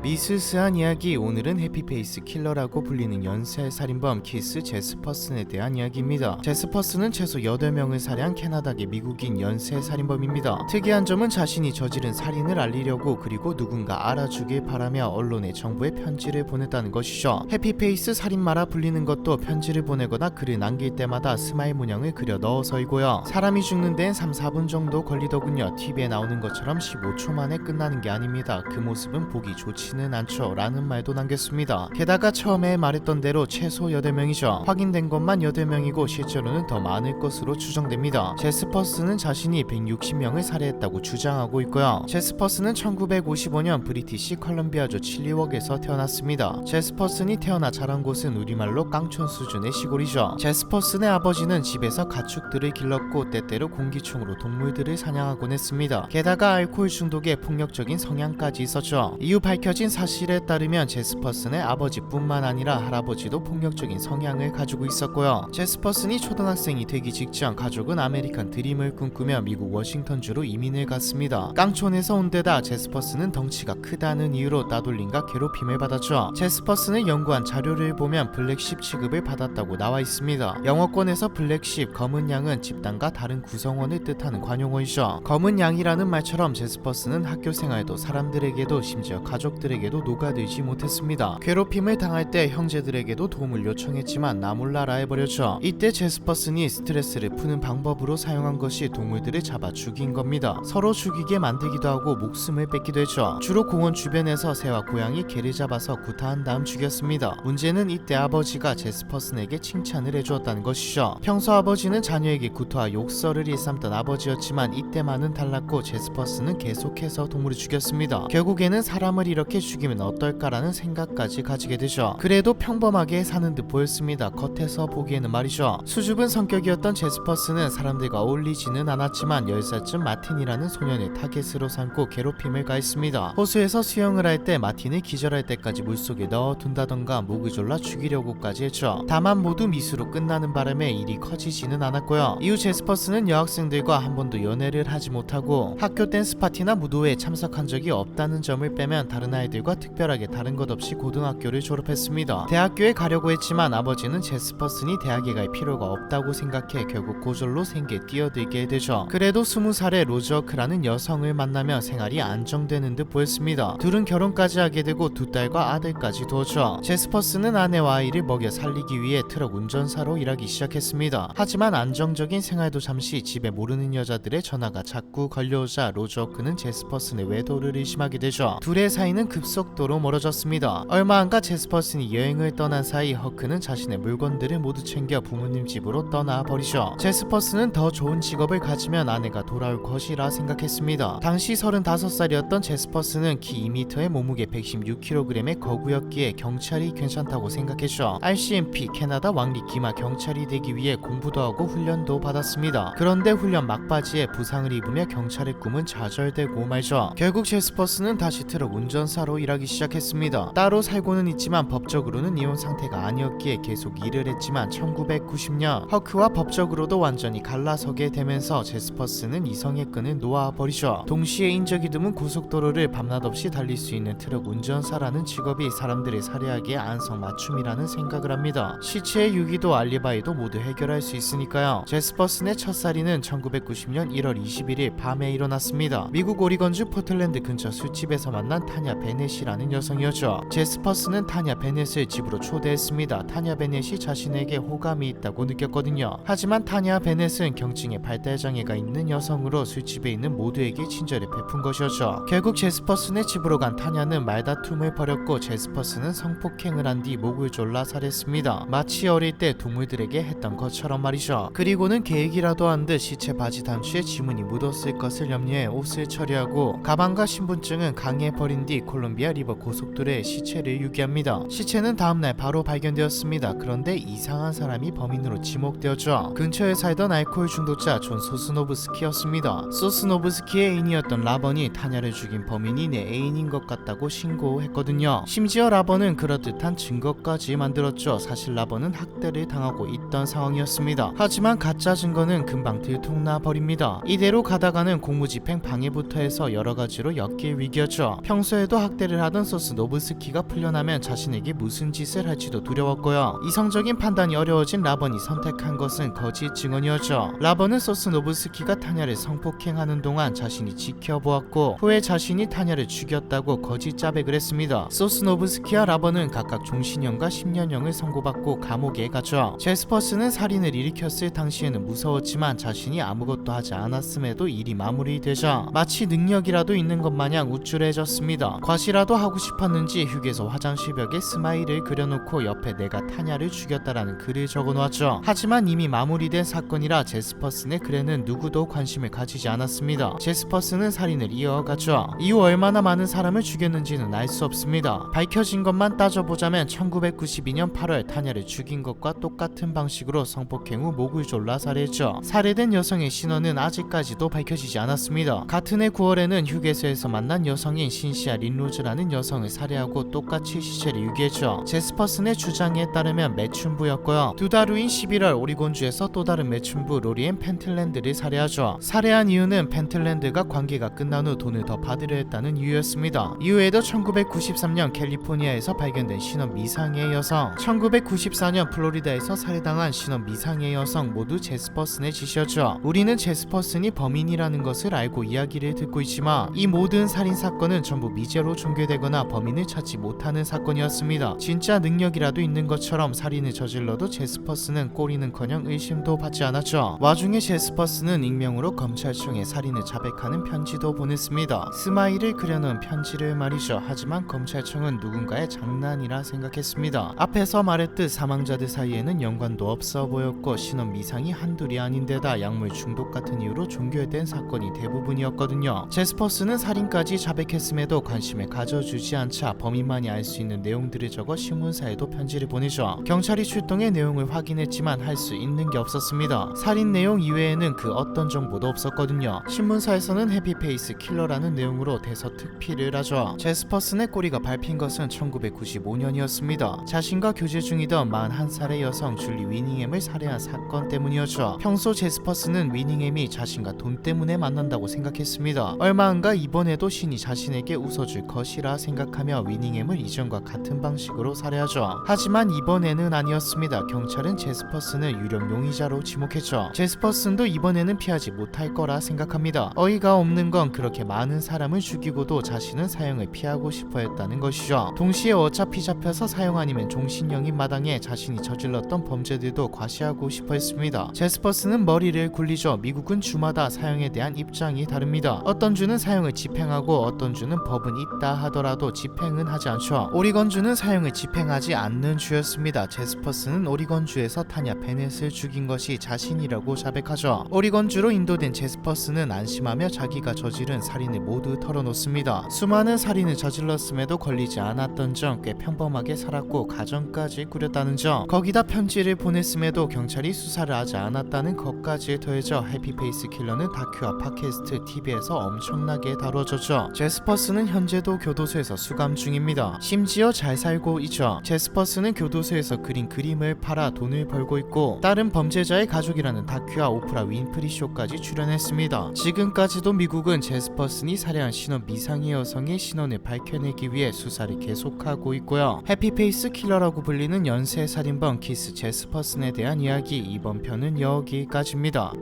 미스스한 이야기. 오늘은 해피페이스 킬러라고 불리는 연쇄 살인범 키스 제스퍼슨에 대한 이야기입니다. 제스퍼슨은 최소 8명을 살해한 캐나다계 미국인 연쇄 살인범입니다. 특이한 점은 자신이 저지른 살인을 알리려고 그리고 누군가 알아주길 바라며 언론에 정부에 편지를 보냈다는 것이죠. 해피페이스 살인마라 불리는 것도 편지를 보내거나 글을 남길 때마다 스마일 문양을 그려 넣어서이고요. 사람이 죽는 데엔 3-4분 정도 걸리더군요. TV에 나오는 것처럼 15초 만에 끝나는 게 아닙니다. 그 모습은 보기 좋지는 않죠 라는 말도 남겼습니다. 게다가 처음에 말했던 대로 최소 8명이죠. 확인된 것만 8명이고 실제로는 더 많을 것으로 추정됩니다. 제스퍼슨은 자신이 160명을 살해했다고 주장하고 있고요. 제스퍼슨은 1955년 브리티시 컬럼비아주 칠리웍에서 태어났습니다. 제스퍼슨이 태어나 자란 곳은 우리말로 깡촌 수준의 시골이죠. 제스퍼슨의 아버지는 집에서 가축들을 길렀고 때때로 공기총으로 동물들을 사냥하곤 했습니다. 게다가 알코올 중독에 폭력적인 성향까지 있었죠. 이후 밝혀진 사실에 따르면 제스퍼슨의 아버지뿐만 아니라 할아버지도 폭력적인 성향을 가지고 있었고요. 제스퍼슨이 초등학생이 되기 직전 가족은 아메리칸 드림을 꿈꾸며 미국 워싱턴주로 이민을 갔습니다. 깡촌에서 온 데다 제스퍼슨은 덩치가 크다는 이유로 따돌림과 괴롭힘을 받았죠. 제스퍼슨을 연구한 자료를 보면 블랙쉽 취급을 받았다고 나와 있습니다. 영어권에서 블랙쉽, 검은 양은 집단과 다른 구성원을 뜻하는 관용어이죠. 검은 양이라는 말처럼 제스퍼슨은 학교 생활도 사람들에게도 심지어 가족들에게도 녹아들지 못했습니다. 괴롭힘을 당할 때 형제들에게도 도움을 요청했지만 나몰라라 해버렸죠. 이때 제스퍼슨이 스트레스를 푸는 방법으로 사용한 것이 동물들을 잡아 죽인 겁니다. 서로 죽이게 만들기도 하고 목숨을 뺏기도 했죠. 주로 공원 주변에서 새와 고양이, 개를 잡아서 구타한 다음 죽였습니다. 문제는 이때 아버지가 제스퍼슨에게 칭찬을 해주었다는 것이죠. 평소 아버지는 자녀에게 구토와 욕설을 일삼던 아버지였지만 이때만은 달랐고 제스퍼슨은 계속해서 동물을 죽였습니다. 결국에는 사람을 이렇게 죽이면 어떨까라는 생각까지 가지게 되죠. 그래도 평범하게 사는 듯 보였습니다. 겉에서 보기에는 말이죠. 수줍은 성격이었던 제스퍼슨은 사람들과 어울리지는 않았지만 10살쯤 마틴이라는 소년을 타겟으로 삼고 괴롭힘을 가했습니다. 호수에서 수영을 할 때 마틴을 기절할 때까지 물속에 넣어둔다던가 목을 졸라 죽이려고까지 했죠. 다만 모두 미수로 끝나는 바람에 일이 커지지는 않았고요. 이후 제스퍼슨은 여학생들과 한 번도 연애를 하지 못하고 학교 댄스 파티나 무도회에 참석한 적이 없다는 점을 빼면 다른 아이들과 특별하게 다른 것 없이 고등학교를 졸업했습니다. 대학교에 가려고 했지만 아버지는 제스퍼슨이 대학에 갈 필요가 없다고 생각해 결국 고졸로 생계에 뛰어들게 되죠. 그래도 20살에 로저크라는 여성을 만나며 생활이 안정되는 듯 보였습니다. 둘은 결혼까지 하게 되고 2딸과 아들까지 두었죠. 제스퍼슨은 아내와 아이를 먹여 살리기 위해 트럭 운전사로 일하기 시작했습니다. 하지만 안정적인 생활도 잠시 집에 모르는 여자들의 전화가 자꾸 걸려오자 로저크는 제스퍼슨의 외도를 의심하게 되죠. 둘의 사이는 급속도로 멀어졌습니다. 얼마 안가 제스퍼슨이 여행을 떠난 사이 허크는 자신의 물건들을 모두 챙겨 부모님 집으로 떠나버리죠. 제스퍼슨은 더 좋은 직업을 가지면 아내가 돌아올 것이라 생각했습니다. 당시 35살이었던 제스퍼슨은 키 2m에 몸무게 116kg의 거구였기에 경찰이 괜찮다고 생각했죠. RCMP 캐나다 왕리 기마 경찰이 되기 위해 공부도 하고 훈련도 받았습니다. 그런데 훈련 막바지에 부상을 입으며 경찰의 꿈은 좌절되고 말죠. 결국 제스퍼슨은 다시 트럭 운전사로 일하기 시작했습니다. 따로 살고는 있지만 법적으로는 이혼 상태가 아니었기에 계속 일을 했지만 1990년 허크와 법적으로도 완전히 갈라서게 되면서 제스퍼슨은 이성의 끈을 놓아버리죠. 동시에 인적이 드문 고속도로를 밤낮 없이 달릴 수 있는 트럭 운전사라는 직업이 사람들을 살해하기에 안성맞춤이라는 생각을 합니다. 시체의 유기도 알리바이도 모두 해결할 수 있으니까요. 제스퍼슨의 첫 살인은 1990년 1월 21일 밤에 일어났습니다. 미국 오리건주 포틀랜드 근처 술집에서 만난 타냐 베넷이라는 여성이었죠. 제스퍼슨은 타냐 베넷을 집으로 초대했습니다. 타냐 베넷이 자신에게 호감이 있다고 느꼈거든요. 하지만 타냐 베넷은 경증에 발달장애가 있는 여성으로 술집에 있는 모두에게 친절을 베푼 것이었죠. 결국 제스퍼슨의 집으로 간 타냐는 말다툼을 벌였고 제스퍼슨은 성폭행을 한 뒤 목을 졸라 살했습니다. 마치 어릴 때 동물들에게 했던 것처럼 말이죠. 그리고는 계획이라도 한 듯 시체 바지 단추에 지문이 묻었을 것을 염려해 옷을 처리하고 가방과 신분증은 강에 버린 뒤 콜롬비아 리버 고속도로에 시체를 유기합니다. 시체는 다음날 바로 발견되었습니다. 그런데 이상한 사람이 범인으로 지목되었죠. 근처에 살던 알코올 중독자 존 소스노브스키였습니다. 소스노브스키의 애인이었던 라번이 타냐를 죽인 범인이 내 애인인 것 같다고 신고했거든요. 심지어 라번은 그럴듯한 증거까지 만들었죠. 사실 라번은 학대를 당하고 있던 상황이었습니다. 하지만 가짜 증거는 금방 들통나 버립니다. 이대로 가다가는 공무집행 방해부터 해서 여러가지로 엮일 위기였죠. 평소에도 학대를 하던 소스노브스키가 풀려나면 자신에게 무슨 짓을 할지도 두려웠고요. 이성적인 판단이 어려워진 라번이 선택한 것은 거짓 증언이었죠. 라번은 소스노브스키가 타냐를 성폭행하는 동안 자신이 지켜보았고 후에 자신이 타냐를 죽였다고 거짓 자백을 했습니다. 소스노브스키와 라번은 각각 종신형과 10년형을 선고받고 감옥에 가죠. 제스퍼스는 살인을 일으켰을 당시에는 무서웠지만 자신이 아무것도 하지 않았음에도 일이 마무리되자 마치 능력이라도 있는 것 마냥 우쭐해졌습니다. 과시라도 하고 싶었는지 휴게소 화장실 벽에 스마일을 그려놓고 옆에 내가 타냐를 죽였다라는 글을 적어놓았죠. 하지만 이미 마무리된 사건이라 제스퍼슨의 글에는 누구도 관심을 가지지 않았습니다. 제스퍼슨은 살인을 이어가죠. 이후 얼마나 많은 사람을 죽였는지는 알 수 없습니다. 밝혀진 것만 따져보자면 1992년 8월 타냐를 죽인 것과 똑같은 방식으로 성폭행 후 목을 졸라 살해했죠. 살해된 여성의 신원은 아직까지도 밝혀지지 않았습니다. 같은 해 9월에는 휴게소에서 만난 여성인 신시아 린로즈라는 여성을 살해하고 똑같이 시체를 유기했죠. 제스퍼슨의 주장에 따르면 매춘부였고요. 두 달 후인 11월 오리곤주에서 또 다른 매춘부 로리앤 펜틀랜드를 살해하죠. 살해한 이유는 펜틀랜드가 관계가 끝난 후 돈을 더 받으려 했다는 이유였습니다. 이후에도 1993년 캘리포니아에서 발견된 신원 미상의 여성, 1994년 플로리다에서 살해당한 신원 미상의 여성 모두 제스퍼슨의 짓이었죠. 우리는 제스퍼슨이 범인이라는 것을 알고 이야기를 듣고 있지만 이 모든 살인 사건은 전부 미제로 종결되거나 범인을 찾지 못하는 사건이었습니다. 진짜 능력이라도 있는 것처럼 살인을 저질러도 제스퍼슨은 꼬리는커녕 의심도 받지 않았죠. 와중에 제스퍼슨은 익명으로 검찰청에 살인을 자백하는 편지도 보냈습니다. 스마일을 그려놓은 편지를 말이죠. 하지만 검찰청은 누군가의 장난이라 생각했습니다. 앞에서 말했듯 사망자들 사이에는 연관도 없어 보였고 신원 미상이 한둘이 아닌데다 약물 중독 같은 이유로 종결된 사건이 대부분이었거든요. 제스퍼슨은 살인까지 자백했음에도 관심을 가져주지 않자 범인만이 알 수 있는 내용들을 적어 신문사에도 편지를 보내죠. 경찰이 출동해 내용을 확인했지만 할 수 있는 게 없었습니다. 살인 내용 이외에는 그 어떤 정보도 없었거든요. 신문사에서는 해피페이스 킬러라는 내용으로 대서특필을 하죠. 제스퍼슨의 꼬리가 밟힌 것은 1995년이었습니다. 자신과 교제 중이던 41살의 여성 줄리 위닝햄을 살해한 사건 때문이었죠. 평소 제스퍼슨은 위닝햄이 자신과 돈 때문에 만난다고 생각했습니다. 얼마 안가 이번에도 신이 자신에게 웃어줄 것이라 생각하며 위닝햄을 이전과 같은 방식으로 살해하죠. 하지만 이번에는 아니었습니다. 경찰은 제스퍼슨을 유령 용의자로 지목했죠. 제스퍼슨도 이번에는 피하지 못할 거라 생각합니다. 어이가 없는 건 그렇게 많은 사람을 죽이고도 자신은 사형을 피하고 싶어 했다는 것이죠. 동시에 어차피 잡혀서 사형 아니면 종신형인 마당에 자신이 저질렀던 범죄들도 과시하고 싶어 했습니다. 제스퍼슨은 머리를 굴리죠. 미국은 주마다 사형에 대한 입장이 다릅니다. 어떤 주는 사형을 집행하고 어떤 주는 법은 있다 하더라도 집행은 하지 않죠. 오리건주는 사형을 집행하지 않는 주였습니다. 제스퍼슨은 오리건주에서 타냐 베넷을 죽인 것이 자신이라고 자백하죠. 오리건주로 인도된 제스퍼슨은 안심하며 자기가 저지른 살인을 모두 털어놓습니다. 수많은 살인을 저질렀음에도 걸리지 않았던 점, 꽤 평범하게 살았고 가정까지 꾸렸다는 점, 거기다 편지를 보냈음에도 경찰이 수사를 하지 않았다는 것까지 더해져 해피페이스 킬러는 다큐와 팟캐스트, TV에서 엄청나게 다뤄졌죠. 제스퍼슨은 현재도 교도소에서 수감 중입니다. 심지어 잘 살고 있죠. 제스퍼슨은 교도소에서 그린 그림을 팔아 돈을 벌고 있고 다른 범죄자의 가족이라는 다큐와 오프라 윈프리 쇼까지 출연했습니다. 지금까지도 미국은 제스퍼슨이 살해한 신원 미상의 여성의 신원을 밝혀내기 위해 수사를 계속하고 있고요. 해피페이스 킬러라고 불리는 연쇄 살인범 키스 제스퍼슨에 대한 이야기, 이번 편은 여기까지입니다.